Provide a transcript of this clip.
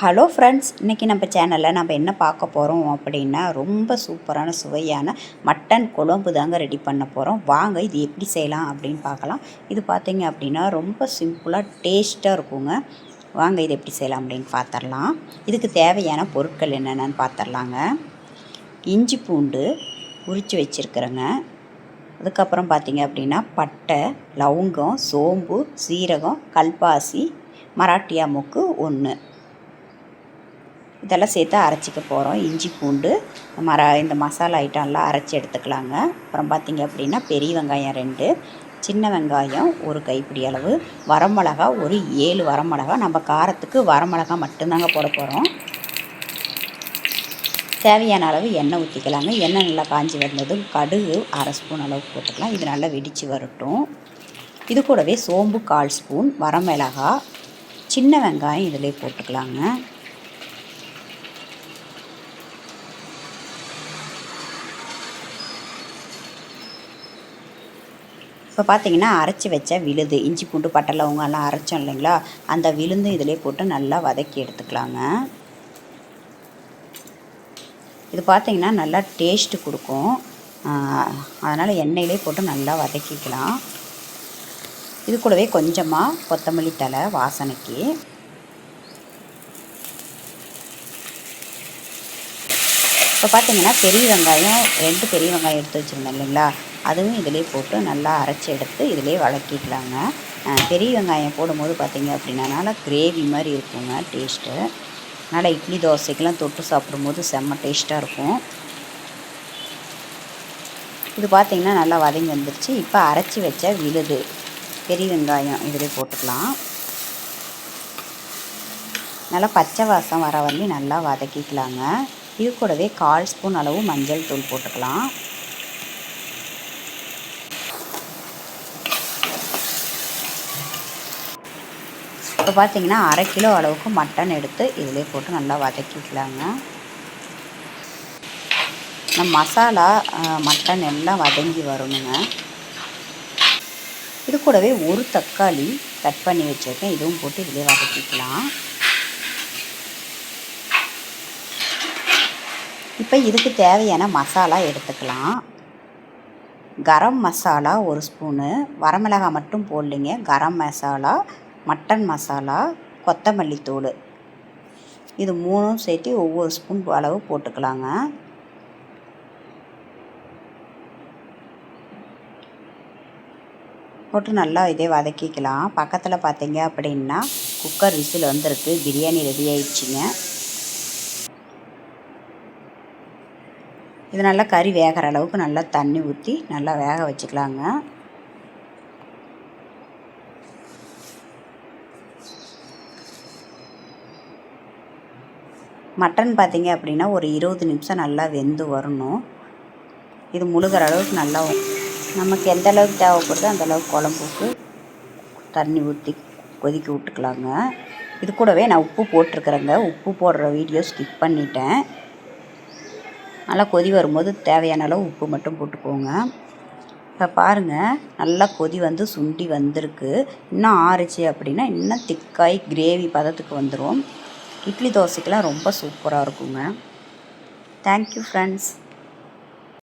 Hello friends, இன்றைக்கி நம்ம சேனலில் நம்ம என்ன பார்க்க போகிறோம் அப்படின்னா, ரொம்ப சூப்பரான சுவையான மட்டன் குழம்பு தாங்க ரெடி பண்ண போகிறோம். வாங்க இது எப்படி செய்யலாம் அப்படின்னு பார்க்கலாம். இது பார்த்திங்க அப்படின்னா ரொம்ப சிம்பிளாக டேஸ்ட்டாக இருக்குங்க. வாங்க இது எப்படி செய்யலாம் அப்படின்னு பார்த்துடலாம். இதுக்கு தேவையான பொருட்கள் என்னென்னு பார்த்துடலாங்க. இஞ்சி பூண்டு உரித்து வச்சுருக்குறேங்க. அதுக்கப்புறம் பார்த்திங்க அப்படின்னா பட்டை, லவங்கம், சோம்பு, சீரகம், கல்பாசி, மராட்டியா மொக்கு 1 இதெல்லாம் சேர்த்து அரைச்சிக்க போகிறோம். இஞ்சி பூண்டு இந்த மசாலா ஐட்டம்லாம் அரைச்சி எடுத்துக்கலாங்க. அப்புறம் பார்த்திங்க அப்படின்னா பெரிய வெங்காயம் 2, சின்ன வெங்காயம் 1 கைப்பிடி அளவு, வரமிளகா ஒரு 7 வரமிளகா. நம்ம காரத்துக்கு வரமிளகா மட்டும்தாங்க போட போகிறோம். தேவையான அளவு எண்ணெய் ஊற்றிக்கலாங்க. எண்ணெய் நல்லா காஞ்சி வந்ததும் கடுகு 1/2 ஸ்பூன் அளவு போட்டுக்கலாம். இது நல்லா வெடித்து வரட்டும். இது கூடவே சோம்பு 1/4 ஸ்பூன், வரமிளகா, சின்ன வெங்காயம் இதிலே போட்டுக்கலாங்க. இப்போ பார்த்திங்கன்னா அரைச்சி வச்ச விழுது, இஞ்சி பூண்டு பட்டை லவங்கெல்லாம் அரைச்சோம் இல்லைங்களா, அந்த விழுந்து இதிலே போட்டு நல்லா வதக்கி எடுத்துக்கலாங்க. இது பார்த்திங்கன்னா நல்லா டேஸ்ட்டு கொடுக்கும். அதனால் எண்ணெயிலே போட்டு நல்லா வதக்கிக்கலாம். இது கூடவே கொஞ்சமாக கொத்தமல்லி தழை வாசனைக்கு. இப்போ பார்த்திங்கன்னா பெரிய வெங்காயம் 2 பெரிய வெங்காயம் எடுத்து வச்சுருந்தேன் இல்லைங்களா, அதுவும் இதிலே போட்டு நல்லா அரைச்சி எடுத்து இதிலே வதக்கிக்கலாங்க. பெரிய வெங்காயம் போடும்போது பார்த்திங்க அப்படின்னா நல்லா கிரேவி மாதிரி இருக்குங்க டேஸ்ட்டு. அதனால் இட்லி தோசைக்கெலாம் தொட்டு சாப்பிடும்போது செம்ம டேஸ்ட்டாக இருக்கும். இது பார்த்திங்கன்னா நல்லா வதங்கி வந்துடுச்சு. இப்போ அரைச்சி வச்ச விழுது பெரிய வெங்காயம் இதிலே போட்டுக்கலாம். நல்லா பச்சை வாசம் வர வரலையும் நல்லா வதக்கிக்கலாங்க. இது கூடவே 1/4 ஸ்பூன் அளவு மஞ்சள் தூள் போட்டுக்கலாம். இப்போ பார்த்திங்கன்னா 1/2 கிலோ அளவுக்கு மட்டன் எடுத்து இதிலே போட்டு நல்லா வதக்கிக்கலாங்க. மசாலா மட்டன் எல்லாம் வதங்கி வரணுங்க. இது கூடவே 1 தக்காளி கட் பண்ணி வச்சுருக்கேன், இதுவும் போட்டு இதிலே வதக்கிக்கலாம். இப்போ இதுக்கு தேவையான மசாலா எடுத்துக்கலாம். கரம் மசாலா 1 ஸ்பூனு, வரமிளகாய் மட்டும் போடலிங்க. கரம் மசாலா, மட்டன் மசாலா, கொத்தமல்லி தூள், இது 3ம் சேர்த்து ஒவ்வொரு ஸ்பூன் அளவு போட்டுக்கலாங்க. போட்டு நல்லா இதே வதக்கிக்கலாம். பக்கத்தில் பார்த்தீங்க அப்படின்னா குக்கர் விசில் வந்திருக்கு, பிரியாணி ரெடி ஆயிடுச்சுங்க. இது நல்லா கறி வேகிற அளவுக்கு நல்லா தண்ணி ஊற்றி நல்லா வேக வச்சுக்கலாங்க. மட்டன் பார்த்திங்க அப்படின்னா ஒரு 20 நிமிஷம் நல்லா வெந்து வரணும். இது முழுகிற அளவுக்கு நல்லா நமக்கு எந்த அளவுக்கு தேவைப்படுதோ அந்த அளவுக்கு குழம்புக்கு தண்ணி ஊற்றி கொதிக்க விட்டுக்கலாங்க. இது கூடவே நான் உப்பு போட்டிருக்கிறேங்க. உப்பு போடுற வீடியோ ஸ்கிப் பண்ணிட்டேன். நல்லா கொதி வரும்போது தேவையான அளவு உப்பு மட்டும் போட்டுக்கோங்க. இப்போ பாருங்கள் நல்லா கொதி வந்து சுண்டி வந்திருக்கு. இன்னும் ஆறிச்சு அப்படின்னா இன்னும் திக்காய் கிரேவி பதத்துக்கு வந்துடும். இட்லி தோசைக்கெலாம் ரொம்ப சூப்பராக இருக்குங்க. Thank you friends.